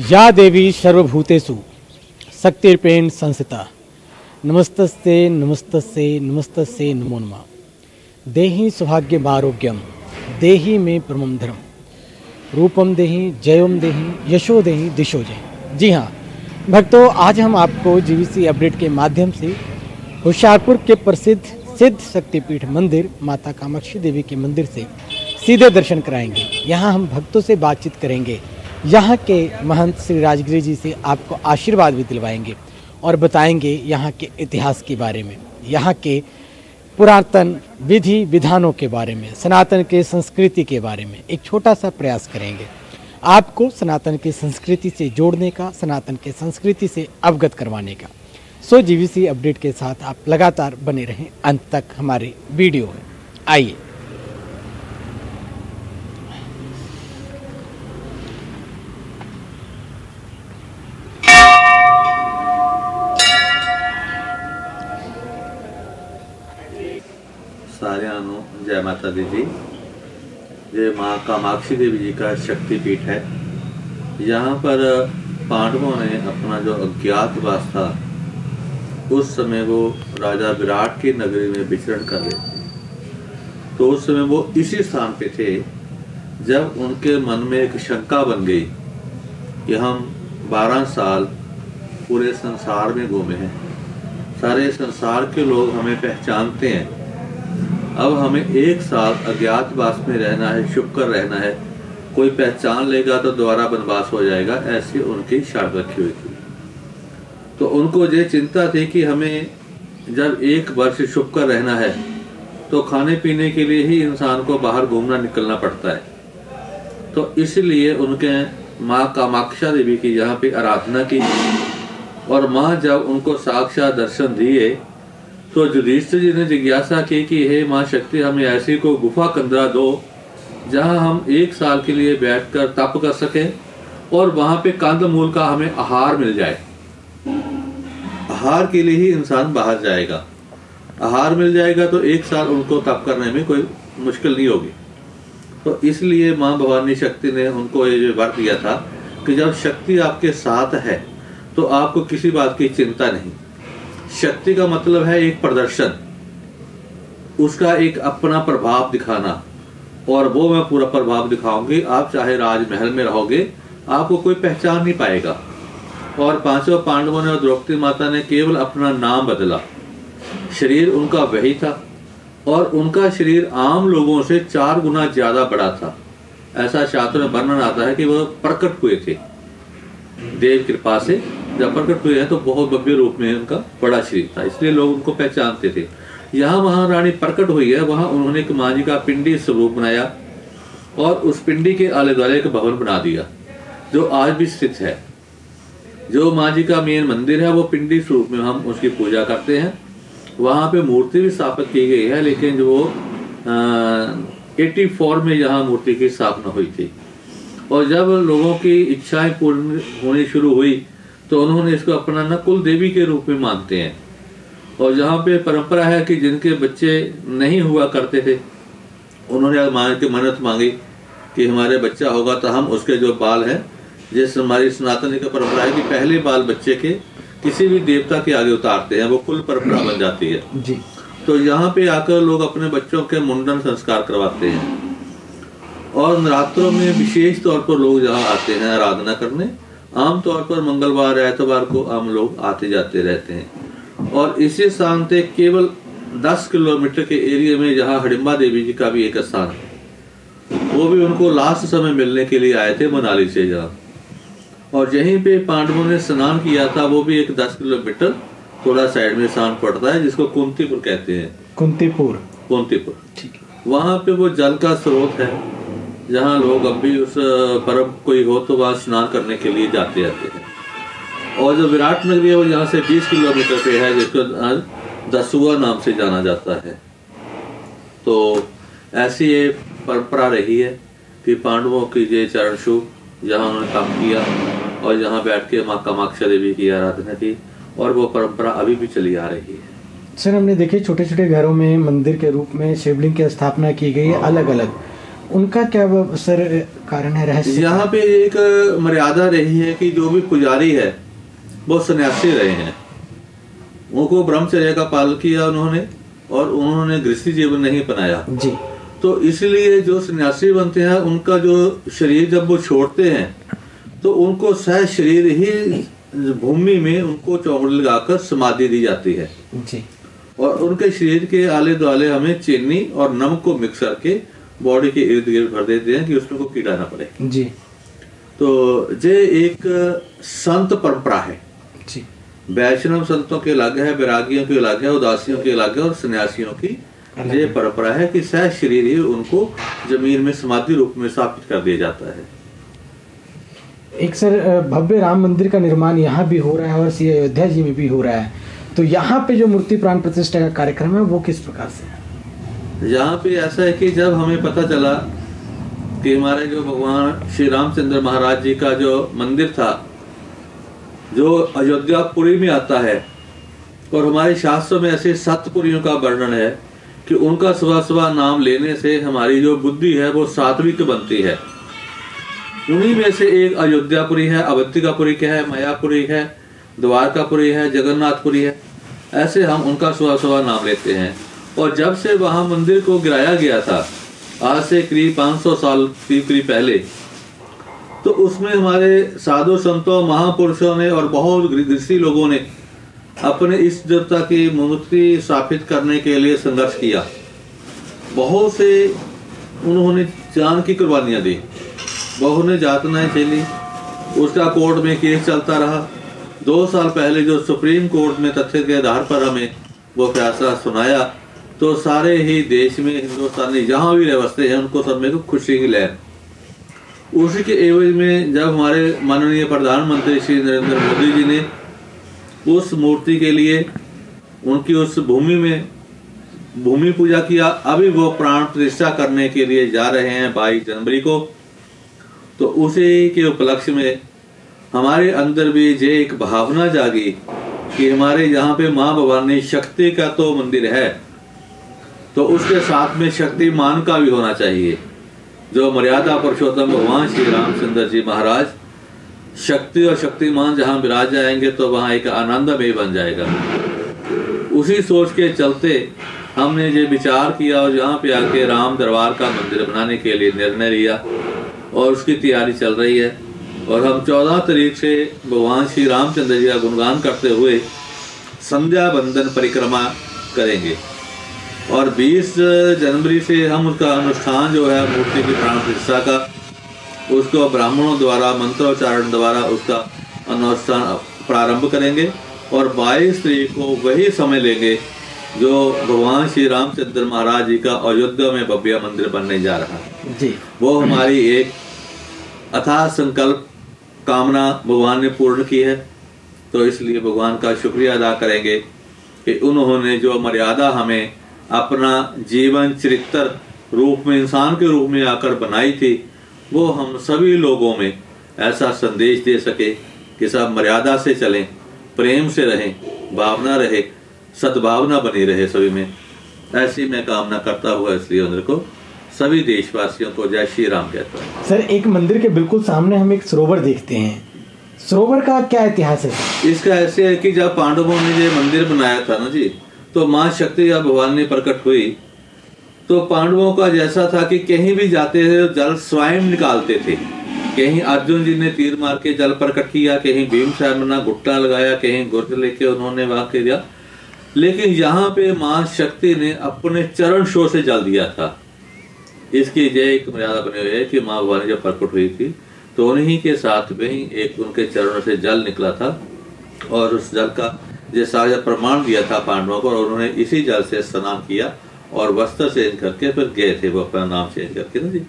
या देवी सर्वभूतेषु शक्तिर्पेण संस्थिता नमस्तस्ते नमस्तस्ते नमस्तस्ते नमो नमः। देहि सौभाग्यम आरोग्यम देहि में परमं धर्म रूपम देहि जयम देहि यशो देहि दिशो जय। जी हाँ भक्तों, आज हम आपको जीवीसी अपडेट के माध्यम से होशियारपुर के प्रसिद्ध सिद्ध शक्तिपीठ मंदिर माता कामाक्षी देवी के मंदिर से सीधे दर्शन कराएंगे। यहाँ हम भक्तों से बातचीत करेंगे, यहाँ के महंत श्री राजगिरी जी से आपको आशीर्वाद भी दिलवाएंगे और बताएंगे यहाँ के इतिहास के बारे में, यहाँ के पुरातन विधि विधानों के बारे में, सनातन के संस्कृति के बारे में एक छोटा सा प्रयास करेंगे आपको सनातन की संस्कृति से जोड़ने का, सनातन के संस्कृति से अवगत करवाने का। सो जीवीसी अपडेट के साथ आप लगातार बने रहें अंत तक हमारे वीडियो में। आइए सारियां नु जय माता दी जी। ये माँ कामाक्षी देवी जी का शक्तिपीठ है। यहाँ पर पांडवों ने अपना जो अज्ञातवास था उस समय वो राजा विराट की नगरी में विचरण कर रहे थे। तो उस समय वो इसी स्थान पे थे जब उनके मन में एक शंका बन गई कि हम 12 साल पूरे संसार में घूमे हैं, सारे संसार के लोग हमें पहचानते हैं, अब हमें 1 साल अज्ञातवास में रहना है, छुप कर रहना है, कोई पहचान लेगा तो दोबारा वनवास हो जाएगा, ऐसी उनकी शर्त रखी हुई थी। तो उनको ये चिंता थी कि हमें जब 1 वर्ष छुप कर रहना है तो खाने पीने के लिए ही इंसान को बाहर घूमना निकलना पड़ता है। तो इसलिए उनके माँ कामाक्षा देवी की यहाँ पे आराधना की और माँ जब उनको साक्षात दर्शन दिए तो युधिष्ठिर जी ने जिज्ञासा की कि हे माँ शक्ति, हमें ऐसी को गुफा कंदरा दो जहाँ हम 1 साल के लिए बैठकर तप कर सकें और वहाँ पे कंद मूल का हमें आहार मिल जाए। आहार के लिए ही इंसान बाहर जाएगा, आहार मिल जाएगा तो 1 साल उनको तप करने में कोई मुश्किल नहीं होगी। तो इसलिए माँ भवानी शक्ति ने उनको ये वर दिया था कि जब शक्ति आपके साथ है तो आपको किसी बात की चिंता नहीं। शक्ति का मतलब है एक प्रदर्शन, उसका एक अपना प्रभाव दिखाना, और वो मैं पूरा प्रभाव दिखाऊंगी। आप चाहे राजमहल में रहोगे आपको कोई पहचान नहीं पाएगा। और 5 पांडवों ने और द्रौपदी माता ने केवल अपना नाम बदला, शरीर उनका वही था और उनका शरीर आम लोगों से 4 गुना ज्यादा बड़ा था। ऐसा शास्त्र में वर्णन आता है कि वह प्रकट हुए थे देव कृपा से। जब प्रकट हुए हैं तो बहुत भव्य रूप में उनका बड़ा शरीर था, इसलिए लोग उनको पहचानते थे। यहाँ महारानी प्रकट हुई है, वहां उन्होंने एक माँ जी का पिंडी स्वरूप बनाया और उस पिंडी के आले दुआले एक भवन बना दिया जो आज भी स्थित है। जो माँ जी का मेन मंदिर है वो पिंडी स्वरूप में हम उसकी पूजा करते हैं। वहां पे मूर्ति भी स्थापित की गई है, लेकिन जो 84 में यहाँ मूर्ति की स्थापना हुई थी। और जब लोगों की इच्छाएं पूर्ण होनी शुरू हुई तो उन्होंने इसको अपना न कुल देवी के रूप में मानते हैं। और जहाँ पे परंपरा है कि जिनके बच्चे नहीं हुआ करते थे उन्होंने माँ की मन्नत मांगी कि हमारे बच्चा होगा तो हम उसके जो बाल हैं, जिस हमारी सनातनी का परंपरा है कि पहले बाल बच्चे के किसी भी देवता के आगे उतारते हैं, वो कुल परंपरा बन जाती है जी। तो यहाँ पे आकर लोग अपने बच्चों के मुंडन संस्कार करवाते हैं और नवरात्रों में विशेष तौर पर लोग यहाँ आते हैं आराधना करने। आमतौर पर मंगलवार एतवार को आम लोग आते जाते रहते हैं। और इसी स्थान से केवल 10 किलोमीटर के एरिया में जहाँ हडिम्बा देवी जी का भी एक स्थान है, वो भी उनको लास्ट समय मिलने के लिए आए थे मनाली से जहाँ। और यहीं पे पांडवों ने स्नान किया था, वो भी एक 10 किलोमीटर थोड़ा साइड में स्थान पड़ता है जिसको कुंतीपुर कहते हैं। कुंतीपुर ठीक है। वहाँ पे वो जल का स्रोत है जहाँ लोग अब भी उस पर्व कोई हो तो वहाँ स्नान करने के लिए जाते रहते हैं। और जो विराट नगरी है वो यहाँ से 20 किलोमीटर पे है, जिसको आज दसुआ नाम से जाना जाता है। तो ऐसी ये परंपरा रही है कि पांडवों की ये चरण छूप जहाँ उन्होंने काम किया और यहाँ बैठ के माँ कामाक्षा देवी की आराधना की, और वो परंपरा अभी भी चली आ रही है। सर हमने देखे छोटे छोटे घरों में मंदिर के रूप में शिवलिंग की स्थापना की गई है अलग अलग, उनका क्या वो सर कारण है, रहस्य? यहाँ पे एक मर्यादा रही है कि जो भी पुजारी है वो सन्यासी रहे हैं, उनको ब्रह्मचर्य का पालन किया उन्होंने, और उन्होंने गृहस्थी जीवन नहीं अपनाया जी। तो इसलिए जो सन्यासी बनते हैं उनका जो शरीर जब वो छोड़ते हैं तो उनको सह शरीर ही भूमि में उनको चौंगड़ी लगाकर समाधि दी जाती है जी। और उनके शरीर के आले दुआले हमें चीनी और नमक को मिक्स करके बॉडी के इर्द गिर्द भर देते हैं कि उसमें को कीड़ा ना पड़े जी। तो ये एक संत परंपरा है जी। वैष्णव संतों के अलग है, वैरागियों के अलग है, उदासियों के अलग है, और सन्यासियों की ये परंपरा है कि सह शरीर ही उनको जमीन में समाधि रूप में स्थापित कर दिया जाता है। एक सर भव्य राम मंदिर का निर्माण यहाँ भी हो रहा है और श्री अयोध्या जी में भी हो रहा है, तो यहाँ पे जो मूर्ति प्राण प्रतिष्ठा का कार्यक्रम है वो किस प्रकार से है? यहाँ पे ऐसा है कि जब हमें पता चला कि हमारे जो भगवान श्री रामचंद्र महाराज जी का जो मंदिर था जो अयोध्यापुरी में आता है, और हमारे शास्त्रों में ऐसे 7 पुरियों का वर्णन है कि उनका सुबह सुबह नाम लेने से हमारी जो बुद्धि है वो सात्विक बनती है। उन्हीं में से एक अयोध्यापुरी है, अवंतिकापुरी है, मायापुरी है, द्वारकापुरी है, जगन्नाथपुरी है। ऐसे हम उनका सुबह सुबह नाम लेते हैं। और जब से वहाँ मंदिर को गिराया गया था, आज से करीब 500 साल करीब पहले, तो उसमें हमारे साधु संतों महापुरुषों ने और बहुत ऋषि लोगों ने अपने इस देवता की मूर्ति स्थापित करने के लिए संघर्ष किया। बहुत से उन्होंने जान की कुर्बानियां दी, बहु ने यातनाएं झेली, उसका कोर्ट में केस चलता रहा। 2 साल पहले जो सुप्रीम कोर्ट में तथ्य के आधार पर हमें वो फैसला सुनाया तो सारे ही देश में हिंदुस्तानी जहाँ भी रहते हैं उनको सब में खुशी की लहर। उसी के एवज में जब हमारे माननीय प्रधानमंत्री श्री नरेंद्र मोदी जी ने उस मूर्ति के लिए उनकी उस भूमि में भूमि पूजा किया, अभी वो प्राण प्रतिष्ठा करने के लिए जा रहे हैं 22 जनवरी को। तो उसी के उपलक्ष्य में हमारे अंदर भी ये एक भावना जागी कि हमारे यहाँ पे माँ भवानी शक्ति का तो मंदिर है, तो उसके साथ में शक्तिमान का भी होना चाहिए। जो मर्यादा पुरुषोत्तम भगवान श्री रामचंद्र जी महाराज शक्ति और शक्तिमान जहाँ विराज जाएंगे तो वहाँ एक आनंदमय बन जाएगा। उसी सोच के चलते हमने ये विचार किया और यहाँ पे आके राम दरबार का मंदिर बनाने के लिए निर्णय लिया और उसकी तैयारी चल रही है। और हम 14 तारीख से भगवान श्री रामचंद्र जी का गुणगान करते हुए संध्या बंदन परिक्रमा करेंगे और 20 जनवरी से हम उसका अनुष्ठान जो है मूर्ति की प्राण प्रतिष्ठा का, उसको ब्राह्मणों द्वारा मंत्रोच्चारण द्वारा उसका अनुष्ठान प्रारंभ करेंगे। और 22 तारीख को वही समय लेंगे जो भगवान श्री रामचंद्र महाराज जी का अयोध्या में भव्य मंदिर बनने जा रहा है जी। वो हमारी एक अथाह संकल्प कामना भगवान ने पूर्ण की है। तो इसलिए भगवान का शुक्रिया अदा करेंगे कि उन्होंने जो मर्यादा हमें अपना जीवन चरित्र रूप में इंसान के रूप में आकर बनाई थी, वो हम सभी लोगों में ऐसा संदेश दे सके कि सब मर्यादा से चलें, प्रेम से रहें, भावना रहे, सद्भावना बनी रहे सभी में। ऐसी मैं कामना करता हुआ इसलिए उनको सभी देशवासियों को जय श्री राम कहता हूँ। सर, एक मंदिर के बिल्कुल सामने हम एक सरोवर देखते हैं, सरोवर का क्या इतिहास है? इसका ऐसे है कि जब पांडवों ने ये मंदिर बनाया था ना जी, तो माँ शक्ति या भगवान प्रकट हुई तो पांडवों का जैसा था कि कहीं भी जाते थे जल स्वयं निकालते थे। कहीं अर्जुन जी ने तीर मार के जल प्रकट किया, कहीं भीम साहब ने गुट्टा लगाया, कहीं गुर्ज लेके उन्होंने वहां के दिया। लेकिन यहाँ पे माँ शक्ति ने अपने चरण शो से जल दिया था। इसकी जय एक मर्यादा बनी हुई है कि माँ भवानी जब प्रकट हुई थी तो उन्हीं के साथ में ही एक उनके चरणों से जल निकला था और उस जल का जैसा प्रमाण दिया था पांडवों को, और उन्होंने इसी जल से स्नान किया और वस्त्र चेंज करके फिर गए थे वो अपना नाम चेंज करके ना जी।